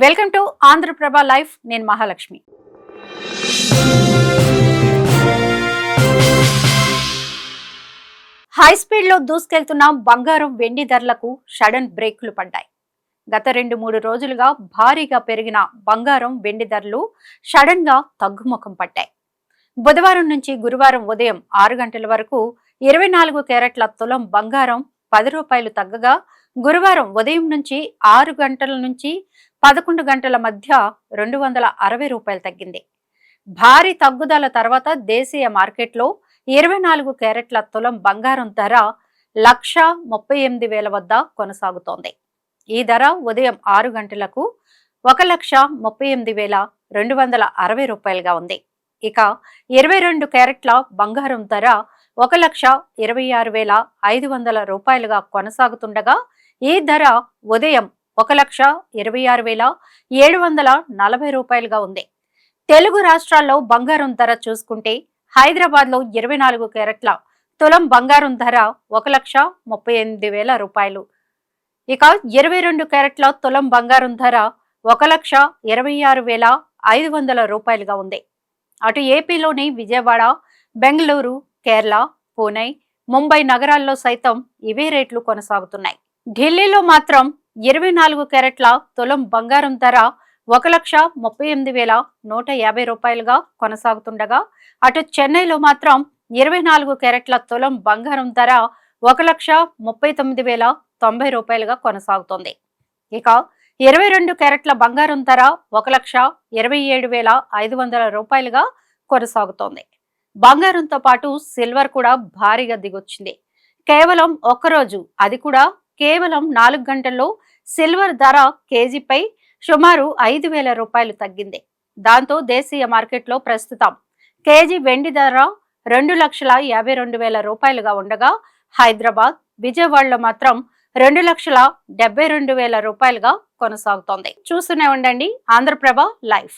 Welcome to Andhraprabha life. నేను Mahalakshmi. High speed లో దూసుకెళ్తున్న బంగారం వెండి ధరలకు సడన్ బ్రేకులు పడ్డాయి. గత 2-3 రోజులుగా భారీగా పెరిగిన బంగారం వెండి ధరలు సడన్ గా తగ్గుముఖం పట్టాయి. బుధవారం నుంచి గురువారం ఉదయం 6 గంటల వరకు 24 క్యారెట్ల తులం బంగారం 10 రూపాయలు తగ్గగా, గురువారం ఉదయం నుంచి 6 గంటల నుంచి 11 గంటల మధ్య 260 రూపాయలు తగ్గింది. భారీ తగ్గుదల తర్వాత దేశీయ మార్కెట్లో 24 క్యారెట్ల తులం బంగారం ధర 1,38,000 వద్ద కొనసాగుతోంది. ఈ ధర ఉదయం 6 గంటలకు 1,38,260 రూపాయలుగా ఉంది. ఇక 22 క్యారెట్ల బంగారం ధర 1,26,500 రూపాయలుగా కొనసాగుతుండగా, ఈ ధర ఉదయం 1,26,740 రూపాయలుగా ఉంది. తెలుగు రాష్ట్రాల్లో బంగారం ధర చూసుకుంటే హైదరాబాద్ లో 24 క్యారెట్ల తులం బంగారం ధర 1,38,000 రూపాయలు. ఇక 22 క్యారెట్ల తులం బంగారం ధర 1,26,500 రూపాయలుగా ఉంది. అటు ఏపీలోని విజయవాడ, బెంగళూరు, కేరళ, పూణె, ముంబై నగరాల్లో సైతం ఇవే రేట్లు కొనసాగుతున్నాయి. ఢిల్లీలో మాత్రం 24 క్యారెట్ల తులం బంగారం ధర 1,38,150 రూపాయలుగా కొనసాగుతుండగా, అటు చెన్నైలో మాత్రం 24 క్యారెట్ల తులం బంగారం ధర 1,39,090 రూపాయలుగా కొనసాగుతోంది. ఇక 22 క్యారెట్ల బంగారం ధర 1,27,500 రూపాయలుగా కొనసాగుతోంది. బంగారంతో పాటు సిల్వర్ కూడా భారీగా దిగొచ్చింది. కేవలం ఒక్కరోజు, అది కూడా కేవలం 4 గంటల్లో సిల్వర్ ధర కేజీపై సుమారు 5,000 రూపాయలు తగ్గింది. దాంతో దేశీయ మార్కెట్లో ప్రస్తుతం కేజీ వెండి ధర 2,52,000 రూపాయలుగా ఉండగా, హైదరాబాద్, విజయవాడలో మాత్రం 2,72,000 రూపాయలుగా కొనసాగుతోంది. చూస్తూనే ఉండండి ఆంధ్రప్రభ లైవ్.